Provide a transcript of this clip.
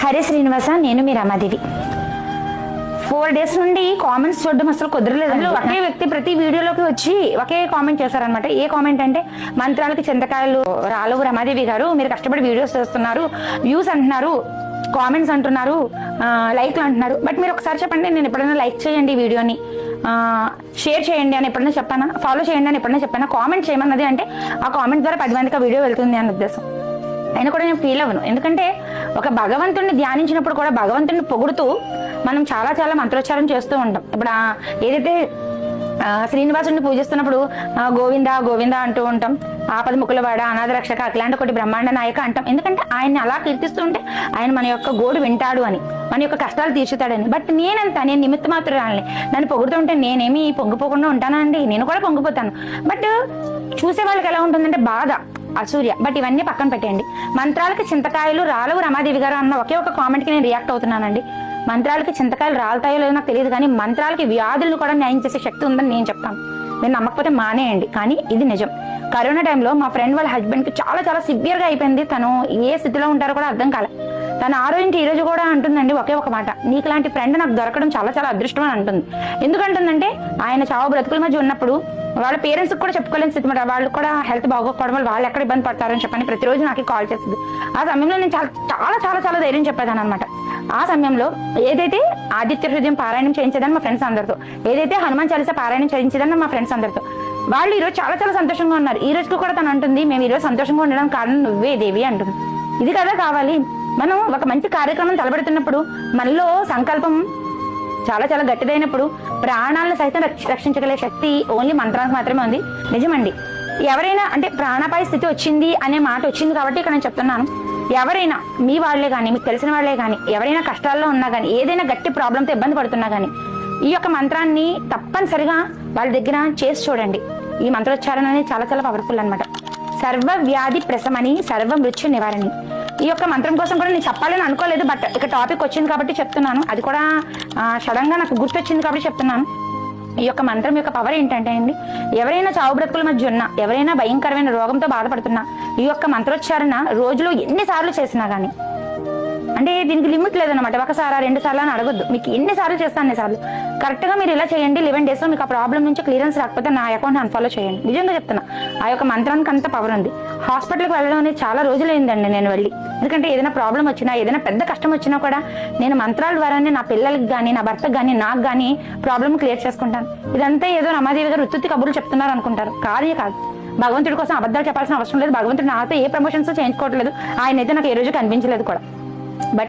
హరి శ్రీనివాస, నేను మీ రమాదేవి. 4 days నుండి comments చూడడం అసలు కుదరలేదు. అందులో ఒకే వ్యక్తి ప్రతి వీడియోలోకి వచ్చి ఒకే కామెంట్ చేశారనమాట. ఏ కామెంట్ అంటే, మంత్రాలకి చింతకాయలు రాలవు రమాదేవి గారు, మీరు కష్టపడి వీడియోస్ చేస్తున్నారు, వ్యూస్ అంటున్నారు, కామెంట్స్ అంటున్నారు, లైక్లు అంటున్నారు. బట్ మీరు ఒకసారి చెప్పండి, నేను ఎప్పుడైనా లైక్ చేయండి వీడియోని, షేర్ చేయండి అని ఎప్పుడైనా చెప్పానా, ఫాలో చేయండి అని ఎప్పుడైనా చెప్పానా? కామెంట్ చేయమన్నది అంటే ఆ కామెంట్ ద్వారా 10 మందికి ఆ వీడియో వెళ్తుంది అన్న ఉద్దేశం. అయినా కూడా నేను ఫీల్ అవ్వను. ఎందుకంటే ఒక భగవంతుడిని ధ్యానించినప్పుడు కూడా భగవంతుడిని పొగుడుతూ మనం చాలా చాలా మంత్రోచ్చారం చేస్తూ ఉంటాం. ఇప్పుడు ఏదైతే శ్రీనివాసుడిని పూజిస్తున్నప్పుడు గోవింద గోవింద అంటూ ఉంటాం, ఆపద ముకులవాడ, అనాథ రక్షక, అట్లాంటి ఒకటి బ్రహ్మాండ నాయక అంటాం. ఎందుకంటే ఆయన్ని అలా కీర్తిస్తూ ఉంటే ఆయన మన యొక్క గోడు వింటాడు అని, మన యొక్క కష్టాలు తీర్చుతాడని. బట్ నేను నిమిత్త మాత్రాలని నన్ను పొగుడుతుంటే నేనేమి పొంగిపోకుండా ఉంటానా అండి? నేను కూడా పొంగిపోతాను. బట్ చూసే వాళ్ళకి ఎలా ఉంటుందంటే బాధ, అసూర్య. బట్ ఇవన్నీ పక్కన పెట్టేయండి. మంత్రాలకి చింతకాయలు రాలవు రమాదేవి గారు అన్న ఒకే ఒక కామెంట్ కి నేను రియాక్ట్ అవుతున్నానండి. మంత్రాలకి చింతకాయలు రాలుతాయో లేదో నాకు తెలియదు, కానీ మంత్రాలకి వ్యాధులను కూడా న్యాయం చేసే శక్తి ఉందని నేను చెప్తాను. మీరు నమ్మకపోతే మానేయండి, కానీ ఇది నిజం. కరోనా టైంలో మా ఫ్రెండ్ వాళ్ళ హస్బెండ్ కి చాలా చాలా సివియర్ గా అయిపోయింది. తను ఏ స్థితిలో ఉంటారో కూడా అర్థం కాలే. తను ఆ రోజు ఈ రోజు కూడా అంటుందండి ఒకే ఒక మాట, నీకు లాంటి ఫ్రెండ్ నాకు దొరకడం చాలా చాలా అదృష్టం అని అంటుంది. ఎందుకంటుందంటే ఆయన చావు బ్రతుకుల మధ్య ఉన్నప్పుడు వాళ్ళ పేరెంట్స్ కూడా చెప్పుకోలేని స్థితి మాట. వాళ్ళు కూడా హెల్త్ బాగోకపోవడం వల్ల వాళ్ళు ఎక్కడ ఇబ్బంది పడతారని చెప్పని ప్రతిరోజు నాకు కాల్ చేస్తుంది. ఆ సమయంలో నేను చాలా చాలా చాలా ధైర్యం చెప్పేదాను అనమాట. ఆ సమయంలో ఏదైతే ఆదిత్య హృదయం పారాయణం చేయించేదని మా ఫ్రెండ్స్ అందరితో, ఏదైతే హనుమాన్ చాలీసా పారాయణం చేయించేదని మా ఫ్రెండ్స్ అందరితో, వాళ్ళు ఈరోజు చాలా చాలా సంతోషంగా ఉన్నారు. ఈ రోజుకి కూడా తను అంటుంది, మేము ఈరోజు సంతోషంగా ఉండడానికి కారణం నువ్వే దేవి అంటుంది. ఇది కదా కావాలి. మనం ఒక మంచి కార్యక్రమం తలపెడుతున్నప్పుడు మనలో సంకల్పం చాలా చాలా గట్టిదైనప్పుడు ప్రాణాలను సైతం రక్షించగలిగే శక్తి ఓన్లీ మంత్రానికి మాత్రమే ఉంది. నిజమండి. ఎవరైనా అంటే ప్రాణాపాయ స్థితి వచ్చింది అనే మాట వచ్చింది కాబట్టి ఇక్కడ నేను చెప్తున్నాను, ఎవరైనా మీ వాళ్లే కానీ, మీకు తెలిసిన వాళ్లే కానీ, ఎవరైనా కష్టాల్లో ఉన్నా కానీ, ఏదైనా గట్టి ప్రాబ్లంతో ఇబ్బంది పడుతున్నా కానీ, ఈ యొక్క మంత్రాన్ని తప్పనిసరిగా వాళ్ళ దగ్గర చేసి చూడండి. ఈ మంత్రోచ్చారణ అనేది చాలా చాలా పవర్ఫుల్ అనమాట. సర్వ వ్యాధి ప్రశమని, సర్వ మృత్యు నివారణి. ఈ యొక్క మంత్రం కోసం కూడా నేను చెప్పాలని అనుకోలేదు, బట్ ఇక టాపిక్ వచ్చింది కాబట్టి చెప్తున్నాను. అది కూడా సడన్ గా నాకు గుర్తొచ్చింది కాబట్టి చెప్తున్నాను. ఈ యొక్క మంత్రం యొక్క పవర్ ఏంటంటే అండి, ఎవరైనా చావు బ్రతుకుల మధ్య ఉన్నా, ఎవరైనా భయంకరమైన రోగంతో బాధపడుతున్నా, ఈ యొక్క మంత్రోచ్చారణ రోజులో ఎన్నిసార్లు చేసినా కానీ, అంటే దీనికి లిమిట్ లేదనమాట. 1 సారా 2 సార్లు అని అడగొద్దు. మీకు ఎన్నిసార్లు చేస్తాను అన్నిసార్లు కరెక్ట్ గా మీరు ఇలా చేయండి. 11 days లో మీకు ఆ ప్రాబ్లం నుంచి క్లియరెన్స్ రాకపోతే నా అకౌంట్ అన్ఫాలో చేయండి. నిజంగా చెప్తున్నా, ఆ యొక్క మంత్రానికి అంత పవర్ ఉంది. హాస్పిటల్కి వెళ్ళడం అనేది చాలా రోజులైందండి నేను వెళ్ళి. ఎందుకంటే ఏదైనా ప్రాబ్లం వచ్చినా, ఏదైనా పెద్ద కష్టం వచ్చినా కూడా నేను మంత్రాల ద్వారానే నా పిల్లలకి కానీ, నా భర్తకు కానీ, నాకు కానీ ప్రాబ్లం క్లియర్ చేసుకుంటాను. ఇదంతా ఏదో రమాదేవి గారు ఉత్తుత్తి కబుర్లు చెప్తున్నారు అనుకుంటారు. కాదు. భగవంతుడి కోసం అబద్ధాలు చెప్పాల్సిన అవసరం లేదు. భగవంతుడు నాతో ఏ ప్రమోషన్స్ చేయించుకోవట్లేదు. ఆయన అయితే నాకు ఏ రోజు కనిపించలేదు కూడా. బట్